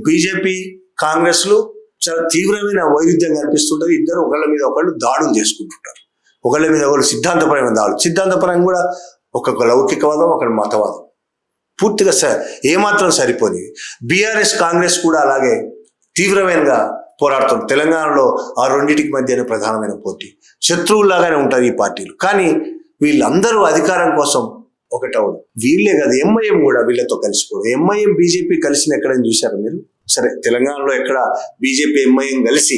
BJP కాంగ్రెస్లు చాలా తీవ్రమైన వైరుధ్యం కనిపిస్తుంటది. ఇద్దరు ఒకళ్ళ మీద ఒకళ్ళు దాడులు చేసుకుంటుంటారు. ఒకళ్ళ మీద ఒకళ్ళు సిద్ధాంతపరమైన దాడులు. సిద్ధాంతపరంగా కూడా ఒక లౌకికవాదం, ఒక మతవాదం పూర్తిగా ఏమాత్రం సరిపోని. బీఆర్ఎస్ కాంగ్రెస్ కూడా అలాగే తీవ్రమైనగా పోరాడుతుంది. తెలంగాణలో ఆ రెండింటికి మధ్యనే ప్రధానమైన పోటీ. శత్రువులాగానే ఉంటారు ఈ పార్టీలు. కానీ వీళ్ళందరూ అధికారం కోసం ఒకటవడం. వీళ్ళే కదా ఎంఐఎం కూడా వీళ్ళతో కలిసిపోవడం. ఎంఐఎం బీజేపీ కలిసిన ఎక్కడైనా చూశారు మీరు? సరే, తెలంగాణలో ఎక్కడ బీజేపీ ఎంఐఎం కలిసి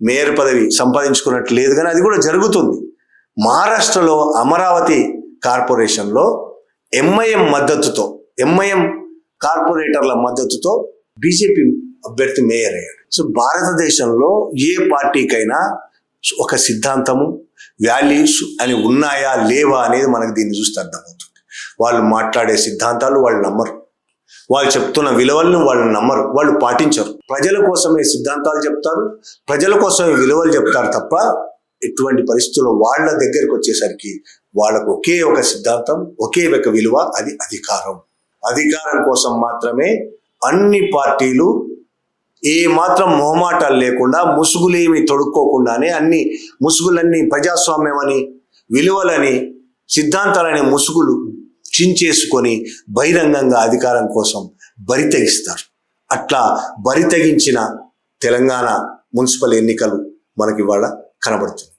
మేయర్ పదవి సంపాదించుకున్నట్టు లేదు, కానీ అది కూడా జరుగుతుంది. మహారాష్ట్రలో అమరావతి కార్పొరేషన్లో ఎంఐఎం మద్దతుతో, ఎంఐఎం కార్పొరేటర్ల మద్దతుతో బీజేపీ అభ్యర్థి మేయర్ అయ్యాడు. సో భారతదేశంలో ఏ పార్టీకైనా ఒక సిద్ధాంతము, వాల్యూస్ అని ఉన్నాయా లేవా అనేది మనకు దీన్ని చూస్తే అర్థమవుతుంది. వాళ్ళు మాట్లాడే సిద్ధాంతాలు వాళ్ళు నమ్మరు, వాళ్ళు చెప్తున్న విలువలను వాళ్ళు నమ్మరు, వాళ్ళు పాటించరు. ప్రజల కోసమే సిద్ధాంతాలు చెప్తారు, ప్రజల కోసమే విలువలు చెప్తారు తప్ప ఎటువంటి పరిస్థితుల్లో వాళ్ళ దగ్గరికి వచ్చేసరికి వాళ్ళకు ఒకే ఒక సిద్ధాంతం, ఒకే ఒక విలువ, అది అధికారం. అధికారం కోసం మాత్రమే అన్ని పార్టీలు ఏ మాత్రం మొహమాటాలు లేకుండా, ముసుగులేమి తొడుక్కోకుండానే అన్ని ముసుగులన్నీ ప్రజాస్వామ్యం అని, విలువలని, సిద్ధాంతాలనే ముసుగులు చించేసుకొని బహిరంగంగా అధికారం కోసం బరి తెగిస్తారు. అట్లా బరి తెగించిన తెలంగాణ మున్సిపల్ ఎన్నికలు మనకి ఇవాళ కనబడుతుంది.